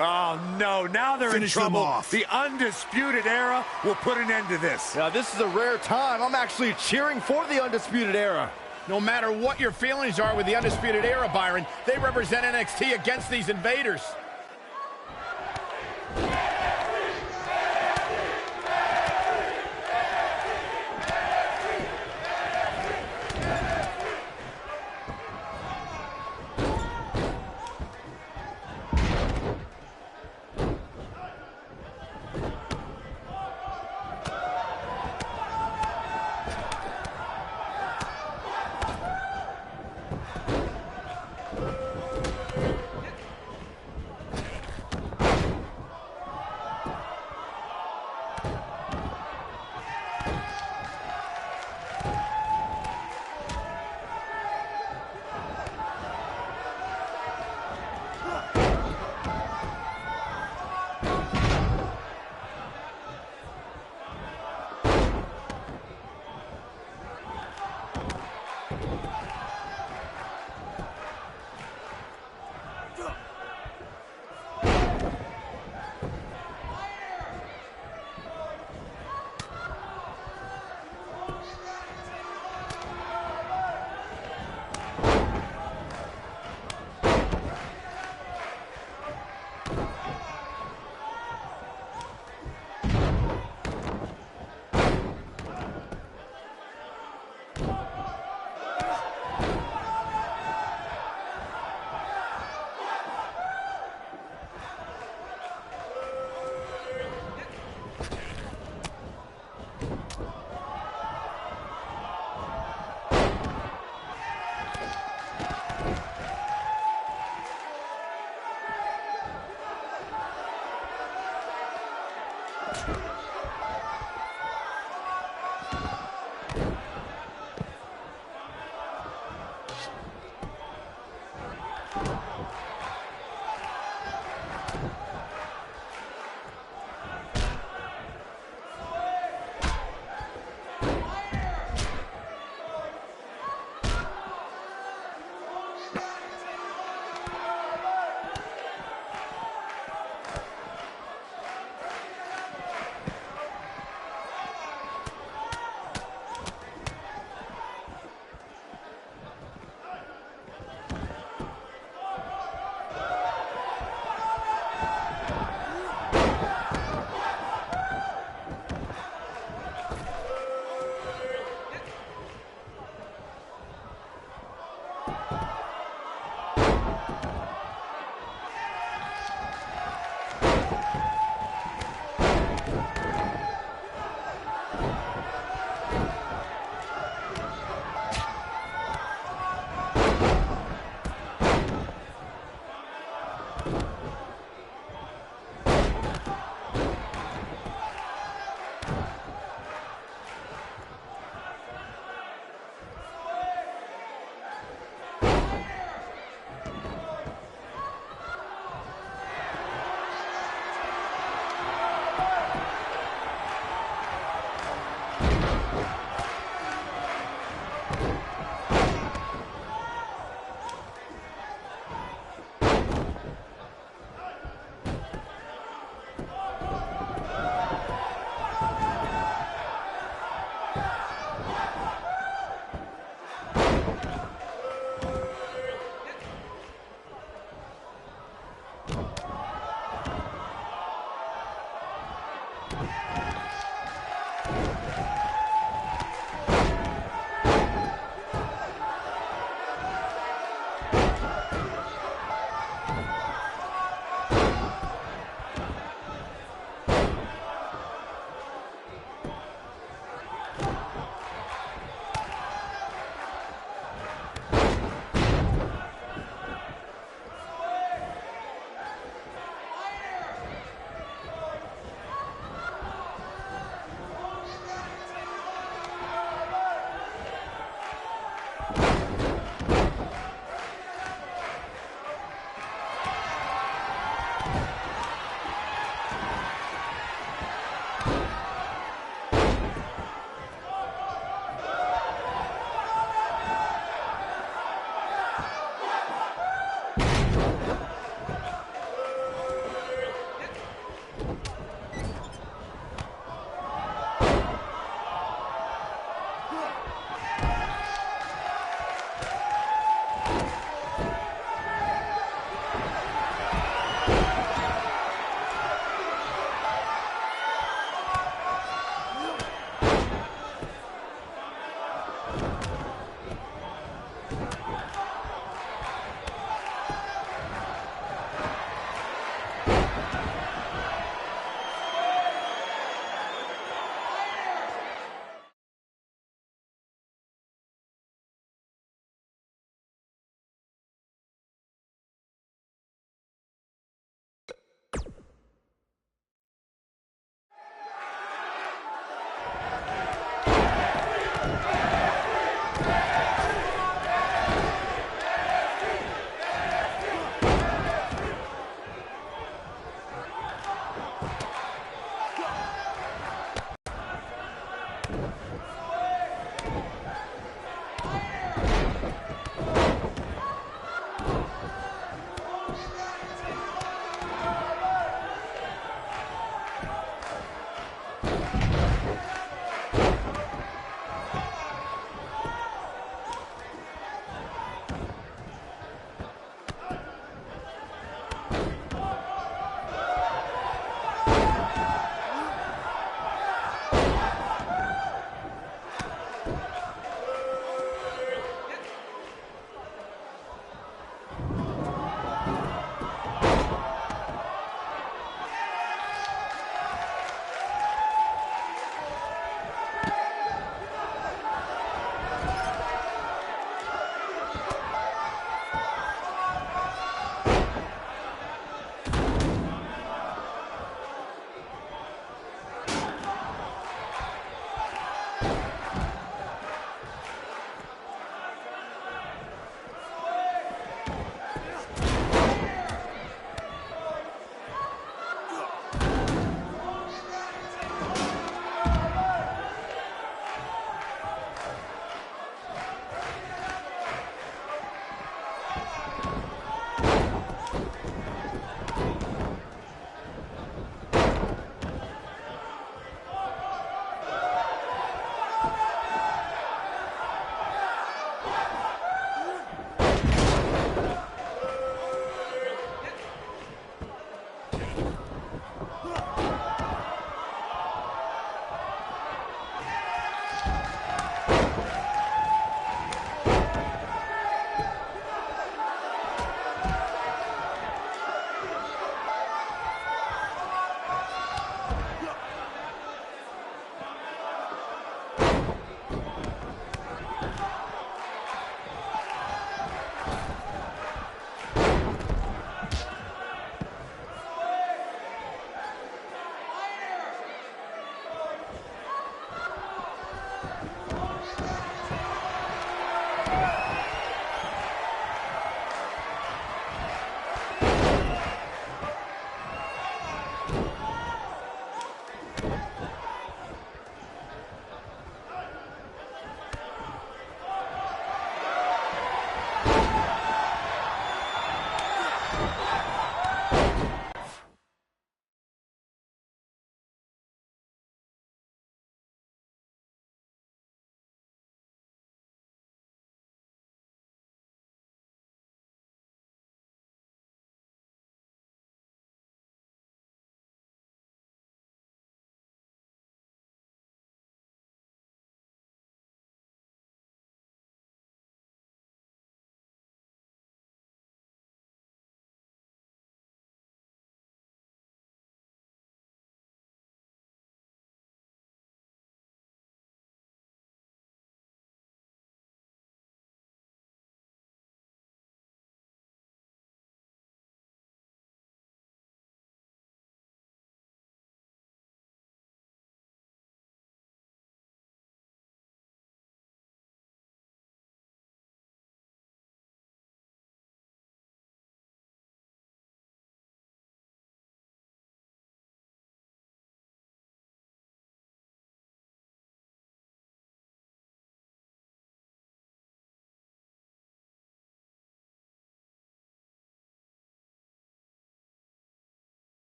Oh, no. Now they're Finish in them trouble. off. The Undisputed Era will put an end to this. Now, this is a rare time. I'm actually cheering for the Undisputed Era. No matter what your feelings are with the Undisputed Era, Byron, they represent NXT against these invaders.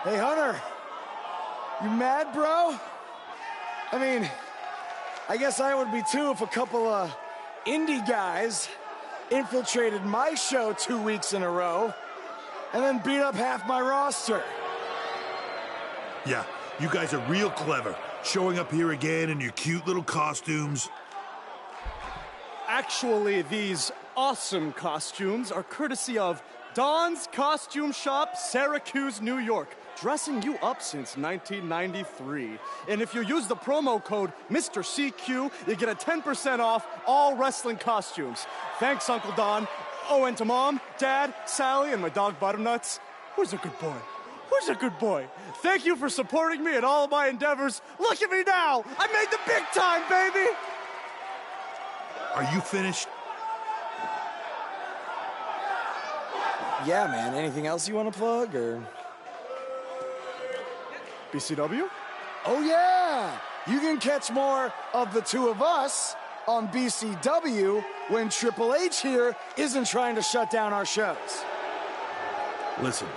Hey, Hunter. You mad, bro? I mean, I guess I would be too if a couple of indie guys infiltrated my show 2 weeks in a row and then beat up half my roster. Yeah, you guys are real clever. Showing up here again in your cute little costumes. Actually, these awesome costumes are courtesy of Don's Costume Shop, Syracuse, New York. Dressing you up since 1993. And if you use the promo code Mr. CQ, you get a 10% off all wrestling costumes. Thanks, Uncle Don. Oh, and to Mom, Dad, Sally, and my dog Butternuts. Who's a good boy? Who's a good boy? Thank you for supporting me in all of my endeavors. Look at me now! I made the big time, baby! Are you finished? Yeah, man. Anything else you want to plug, or? BCW? Oh, yeah! You can catch more of the two of us on BCW when Triple H here isn't trying to shut down our shows. Listen,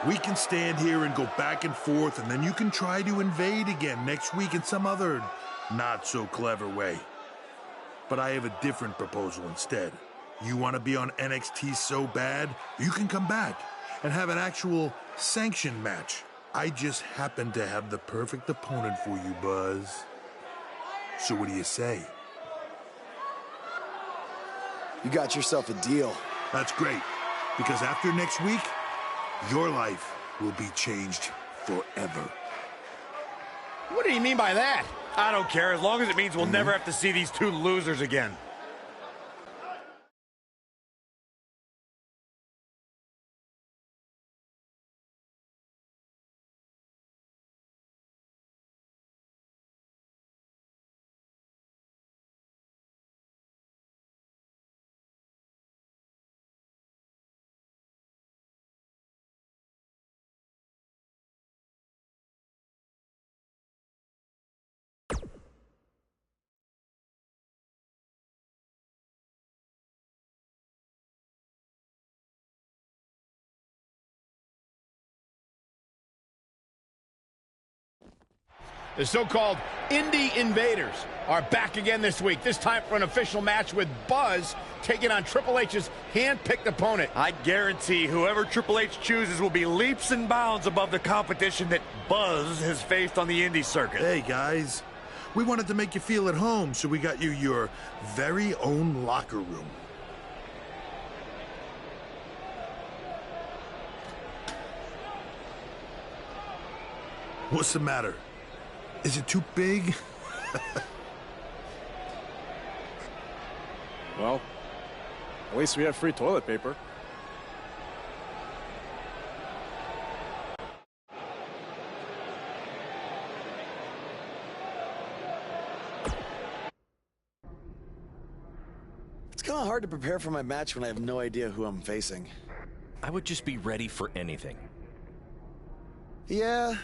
we can stand here and go back and forth, and then you can try to invade again next week in some other not-so-clever way. But I have a different proposal instead. You want to be on NXT so bad, you can come back and have an actual sanctioned match. I just happen to have the perfect opponent for you, Buzz. So what do you say? You got yourself a deal. That's great, because after next week, your life will be changed forever. What do you mean by that? I don't care, as long as it means we'll never have to see these two losers again. The so-called Indie Invaders are back again this week, this time for an official match with Buzz taking on Triple H's hand-picked opponent. I guarantee whoever Triple H chooses will be leaps and bounds above the competition that Buzz has faced on the indie circuit. Hey, guys. We wanted to make you feel at home, so we got you your very own locker room. What's the matter? Is it too big? Well, at least we have free toilet paper. It's kind of hard to prepare for my match when I have no idea who I'm facing. I would just be ready for anything. Yeah,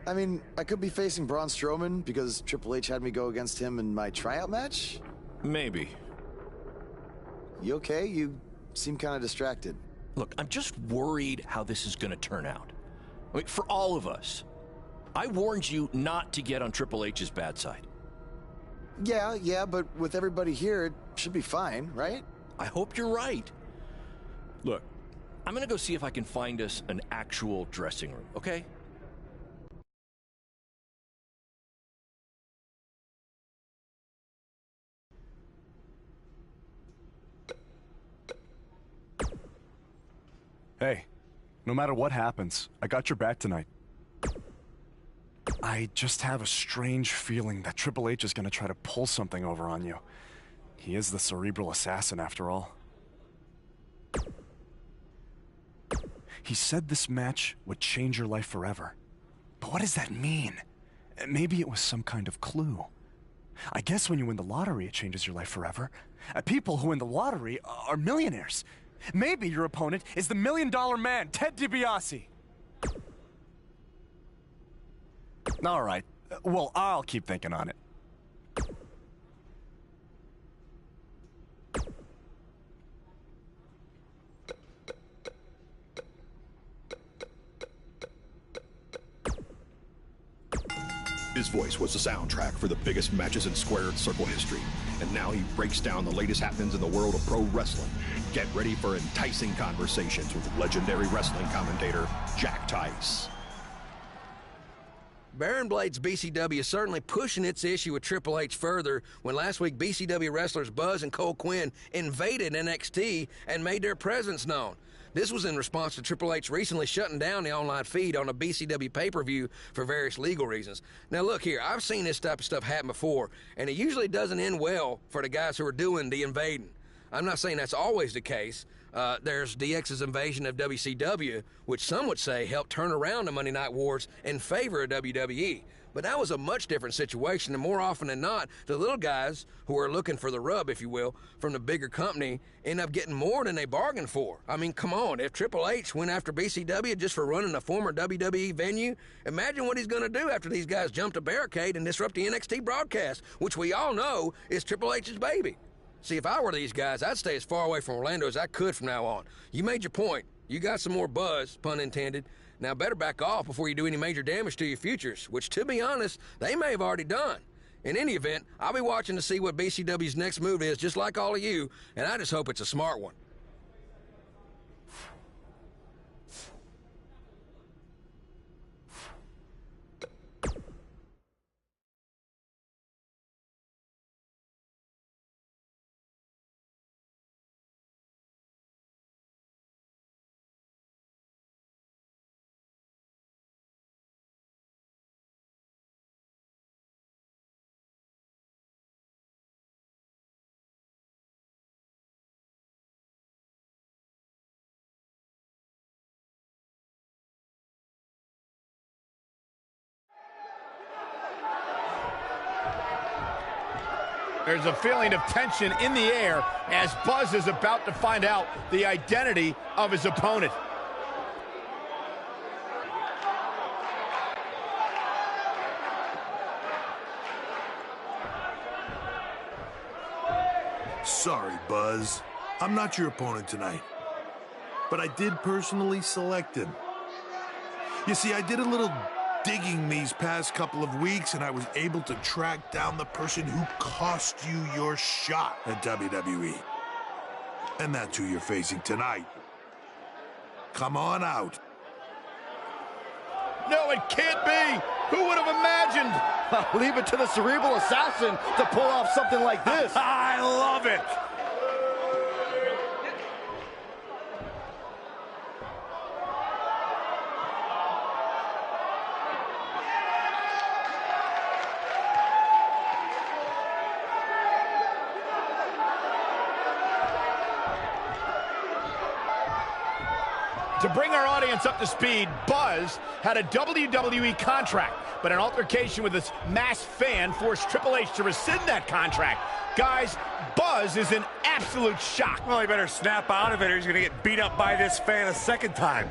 I mean, I could be facing Braun Strowman because Triple H had me go against him in my tryout match. Maybe. You okay? You seem kind of distracted. Look, I'm just worried how this is going to turn out. I mean, for all of us. I warned you not to get on Triple H's bad side. Yeah, but with everybody here, it should be fine, right? I hope you're right. Look, I'm going to go see if I can find us an actual dressing room, okay? Hey, no matter what happens, I got your back tonight. I just have a strange feeling that Triple H is going to try to pull something over on you. He is the cerebral assassin, after all. He said this match would change your life forever. But what does that mean? Maybe it was some kind of clue. I guess when you win the lottery, it changes your life forever. People who win the lottery are millionaires. Maybe your opponent is the $1 Million Man, Ted DiBiase. All right. Well, I'll keep thinking on it. His voice was the soundtrack for the biggest matches in Squared Circle history. And now he breaks down the latest happenings in the world of pro wrestling. Get ready for enticing conversations with legendary wrestling commentator Jack Tice. Baron Blade's BCW is certainly pushing its issue with Triple H further when last week BCW wrestlers Buzz and Cole Quinn invaded NXT and made their presence known. This was in response to Triple H recently shutting down the online feed on a BCW pay-per-view for various legal reasons. Now look here, I've seen this type of stuff happen before, and it usually doesn't end well for the guys who are doing the invading. I'm not saying that's always the case. There's DX's invasion of WCW, which some would say helped turn around the Monday Night Wars in favor of WWE. But that was a much different situation, and more often than not, the little guys who are looking for the rub, if you will, from the bigger company end up getting more than they bargained for. I mean, come on, if Triple H went after BCW just for running a former WWE venue, imagine what he's going to do after these guys jump a barricade and disrupt the NXT broadcast, which we all know is Triple H's baby. See, if I were these guys, I'd stay as far away from Orlando as I could from now on. You made your point. You got some more buzz, pun intended. Now better back off before you do any major damage to your futures, which, to be honest, they may have already done. In any event, I'll be watching to see what BCW's next move is, just like all of you, and I just hope it's a smart one. There's a feeling of tension in the air as Buzz is about to find out the identity of his opponent. Sorry, Buzz. I'm not your opponent tonight. But I did personally select him. You see, I did a little digging these past couple of weeks, and I was able to track down the person who cost you your shot at WWE. And that's who you're facing tonight. Come on out. No, it can't be. Who would have imagined? Leave it to the cerebral assassin to pull off something like this. I love it. To bring our audience up to speed, Buzz had a WWE contract, but an altercation with this masked fan forced Triple H to rescind that contract. Guys, Buzz is in absolute shock. Well, he better snap out of it or he's going to get beat up by this fan a second time.